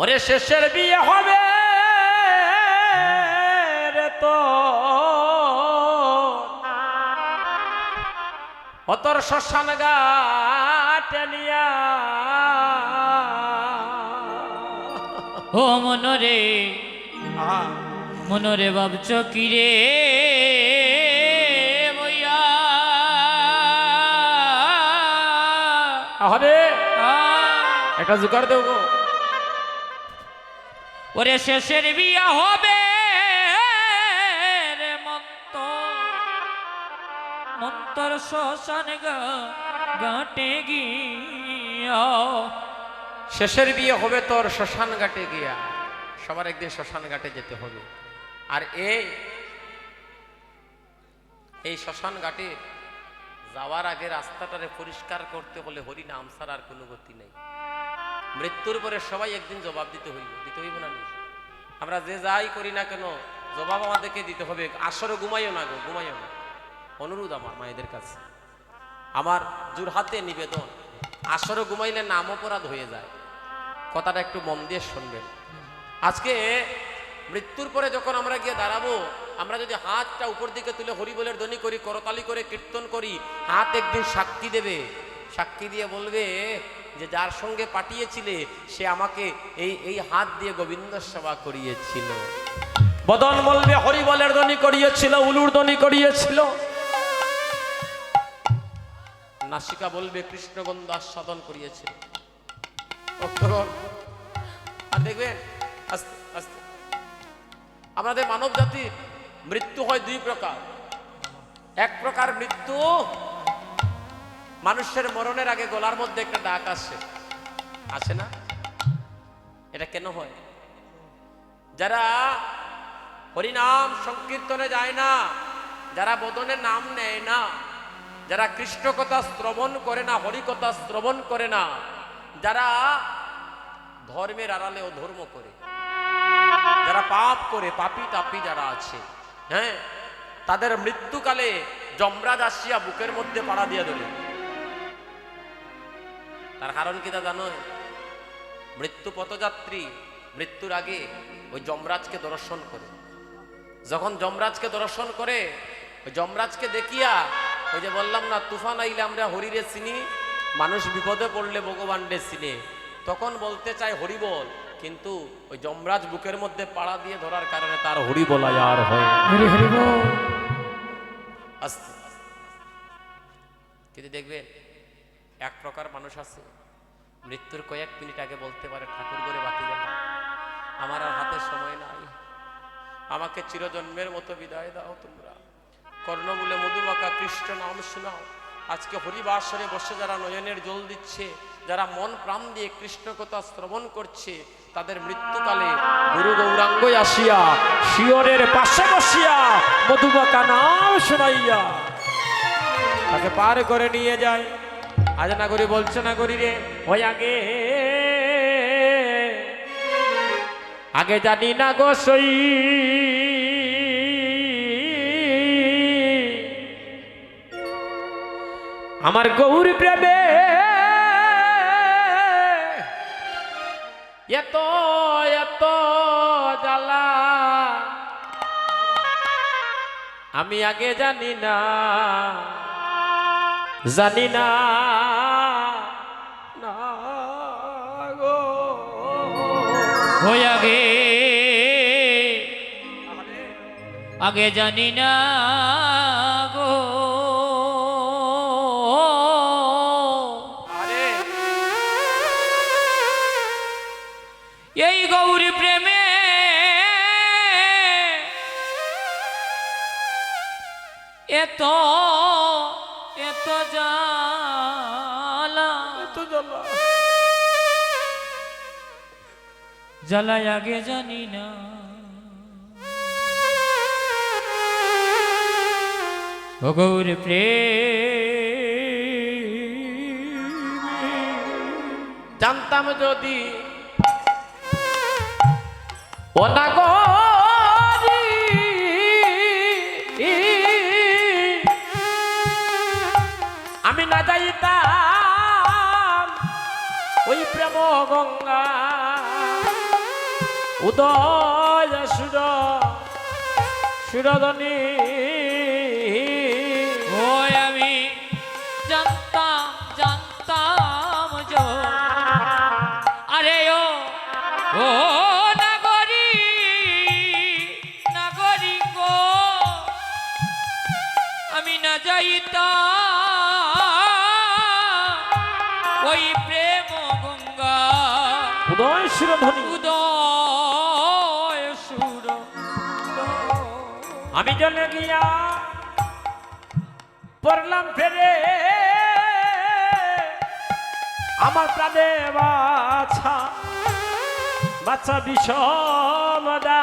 ওরে শেষের বিয়ে হবে রে তো অতর শ্মশান ঘাটে নিয়া ও মনরে ভাবছ কি রে বইয়া হবে একটা জোগাড় দেব গো। ওরে শেষের বিয়া হবে রে মন্তর শ্মশান ঘাটে গিয়া শেষের বিয়ে হবে তোর শ্মশান ঘাটে গিয়া। সবার একদিন শ্মশান ঘাটে যেতে হবে। আর এই শ্মশান ঘাটে যাওয়ার আগে রাস্তাটারে পরিষ্কার করতে হলে হরি নাম ছাড়া আর কোনো গতি নেই। মৃত্যুর পরে সবাই একদিন জবাব দিতে হইব না? আমরা যে যাই করি না কেন জবাব আমাদেরকে দিতে হবে। আসরে ঘুমাইও না গো, ঘুমাইও না। অনুরোধ আমার মায়েদের কাছে, আমার জোরহাতে নিবেদন, আসরে ঘুমাইলে নাম অপরাধ হয়ে যায়। কথাটা একটু মন দিয়ে শুনবেন। আজকে মৃত্যুর পরে যখন আমরা গিয়ে দাঁড়াবো, আমরা যদি হাতটা উপর দিকে তুলে হরিবোলের ধ্বনি করি, করতালি করে কীর্তন করি, হাত একদিন সাক্ষী দেবে। সাক্ষী দিয়ে বলবে যে যার সঙ্গে পাঠিয়েছিলে সে আমাকে এই হাত দিয়ে গোবিন্দ সেবা করিয়েছিল। বদন বলবে হরিবোলের ধ্বনি করিয়েছিল, উলুর ধ্বনি করিয়েছিল। নাসিকা বলবে কৃষ্ণগন্ধ আস্বাদন করিয়েছিল। আর দেখবেন আস্তে আস্তে আমাদের মানব জাতির মৃত্যু হয় দুই প্রকার। এক প্রকার মৃত্যু, মানুষের মরণের আগে গলার মধ্যে একটা ডাক আসে না? এটা কেন হয়? যারা হরিনাম সংকীর্তনে যায় না, যারা বদনে নাম নেয় না, যারা কৃষ্ণ কথা শ্রবণ করে না, হরি কথা শ্রবণ করে না, যারা ধর্মের আড়ালে অধর্ম করে, যারা পাপ করে, পাপী তাপী যারা আছে, হ্যাঁ, তাদের মৃত্যুকালে যমরাজ আসিয়া বুকের মধ্যে পাড়া দিয়ে ধরে। তার কারণ কি তা জানো? মৃত্যু পথযাত্রী মৃত্যুর আগে ওই যমরাজকে দর্শন করে। যখন যমরাজকে দর্শন করে, ওই যমরাজকে দেখিয়া, ওই যে বললাম না, তুফান আইলে আমরা হরিরে চিনি, মানুষ বিপদে পড়লে ভগবান রে চিনে, তখন বলতে চায় হরি বল, কিন্তু ওই যমরাজ বুকের মধ্যে পাড়া দিয়ে ধরার কারণে তার হরি বলা আর হয় আস্তে। কিন্তু দেখবেন এক প্রকার মানুষ আছে, মৃত্যুর কয়েক মিনিট আগে বলতে পারে ঠাকুর করে বাতি জ্বালা, আমার আর হাতে সময় নাই, আমাকে চিরজন্মের মতো বিদায় দাও, তোমরা কর্ণমূলে মধুমাখা কৃষ্ণ নাম শোনাও। আজকে হরিবাসরে বসে যারা নয়নের জল দিচ্ছে, যারা মন প্রাণ দিয়ে কৃষ্ণ কথা শ্রবণ করছে, তাদের মৃত্যুকালে গুরু গৌরাঙ্গ আসিয়া শিয়রের পাশে বসিয়া মধুমাখা নাম শোনাইয়া তাকে পার করে নিয়ে যায়। আজ না করি বলছে না করি রে, ওই আগে জানি না গো সই, আমার গৌর প্রেমে এত এত জ্বালা, আমি আগে জানি না গো, ওই আগে জানি না গো। এই গৌরী প্রেমে এত এত জ্বালা, জ্বালায় আগে জানি না। ও গৌরী প্রেম জানতাম যদি ও না গো আমি না যাইতাম ওই প্রেম গঙ্গা উদয় সুরধনী ওই আমি জানতাম আরে ও নাগরি গো আমি না যাইতাম ওই প্রেম গঙ্গা উদয় সুরধনী উদয় সুর আমি জলে গিয়া পড়লাম ফেরে আমার প্রাণে বাছা বাচ্চা বিষমদা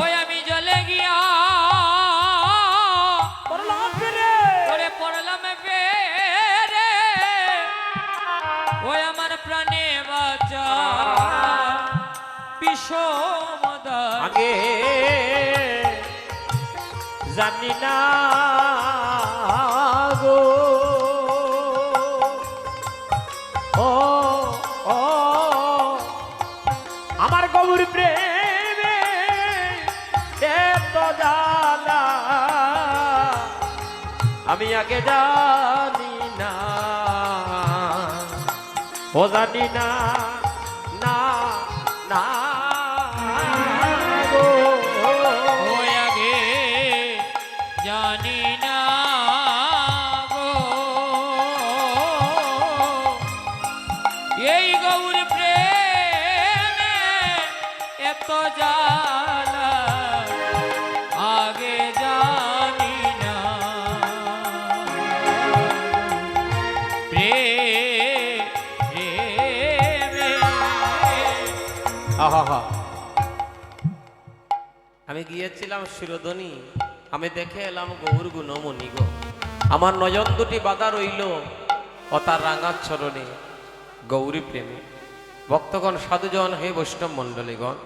ওই আমি জলে গিয়া পড়লাম ফেরে ওরে পড়লাম ফেরে ওই আমার প্রাণে বাঁচা বিষমদার আগে জানি না গো ও ও আমার গৌর প্রেমে এত জানা আমি আগে জানি না ও জানি না না না গো ওই আগে জানি না গো এই গৌর প্রেমে এত জ্বালা আগে জানি না আহা আমি গিয়েছিলাম সুরধনী, আমি দেখে এলাম গৌর গুণমণি গো। আমার নয়ন দুটি বাধা রইল ও তার রাঙার চরণে গৌরী প্রেমে। ভক্তগণ, সাধুজন, হে বৈষ্ণব মণ্ডলীগণ,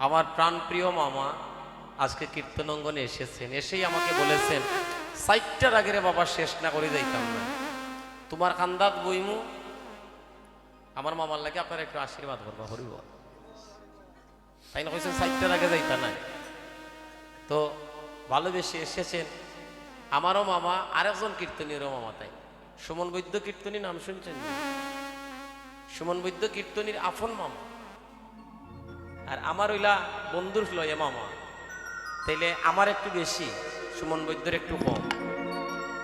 আমার প্রাণপ্রিয় মামা আজকে কীর্তনঙ্গনে এসেছেন। এসেই আমাকে বলেছেন, 60টার আগে রে বাবা শেষ না করে যাইতাম না, তোমার কান্দাত বইমু। আমার মামার লাগে আপনার একটু আশীর্বাদ করবা হরিব, তাই না? কইছেন 60টার আগে যাইতা নাই, তো ভালোবেসে এসেছেন। আমারও মামা, আরেকজন কীর্তনীরও মামা, তাই সুমন বৈদ্য কীর্তনী নাম শুনছেন? সুমন বৈদ্য কীর্তনীর আপন মামা, আর আমার ওইলা বন্ধুর লয়ে মামা, তাইলে আমার একটু বেশি, সুমন বৈদ্যর একটু কম।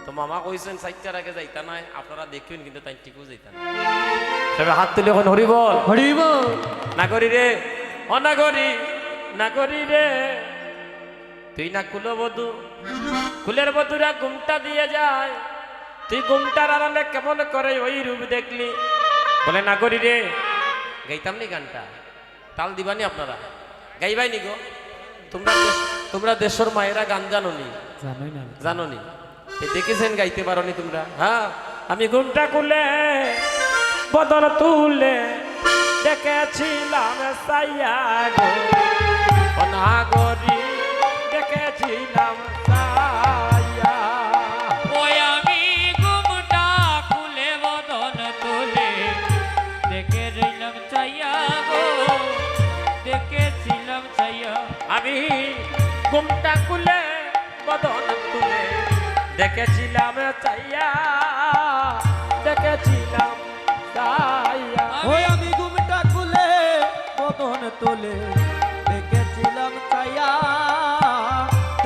তো মামা কইছেন 60টার আগে যাইতা নাই, আপনারা দেখবেন কিন্তু তাই ঠিকও যাইতা না। সবে হাত তুলে এখন হরি বল, হরি বল। নাগরি রে, অনাগরি নাগরি রে, তুই না কুলবধূ, কুলের বধুরা ঘুমটা দিয়ে যায়, তুই ঘুমটার আড়ালে কেমন করে ওই রূপ দেখলি। বলে নাগরি রে, গাইতাম নি গানটা, তাল দিবানি আপনারা, গাইবাই নি গো? তোমরা দেশের মায়েরা গান জানো নি? জানো নি? দেখেছেন গাইতে পারো নি তোমরা? হ্যাঁ, আমি ঘুমটা খুলে বদন তুলে দেখেছিলাম সাইয়া গো, অনাগরি দেখেছিলাম সাইয়া। ওই আমি ঘুমটা খুলে বদন তুলে দেখে রইলাম চাইয়া গো, দেখেছিলাম চাইয়া। আমি ঘুমটা খুলে বদন তুলে দেখেছিলাম চাইয়া, দেখেছিলাম চাইয়া। ওই আমি ঘুমটা খুলে বদন তোলে দেখেছিলাম চাইয়া,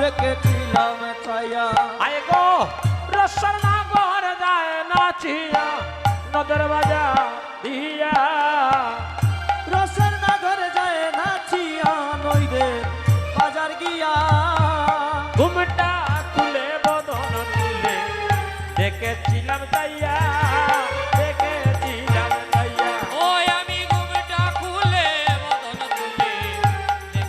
দেখেছি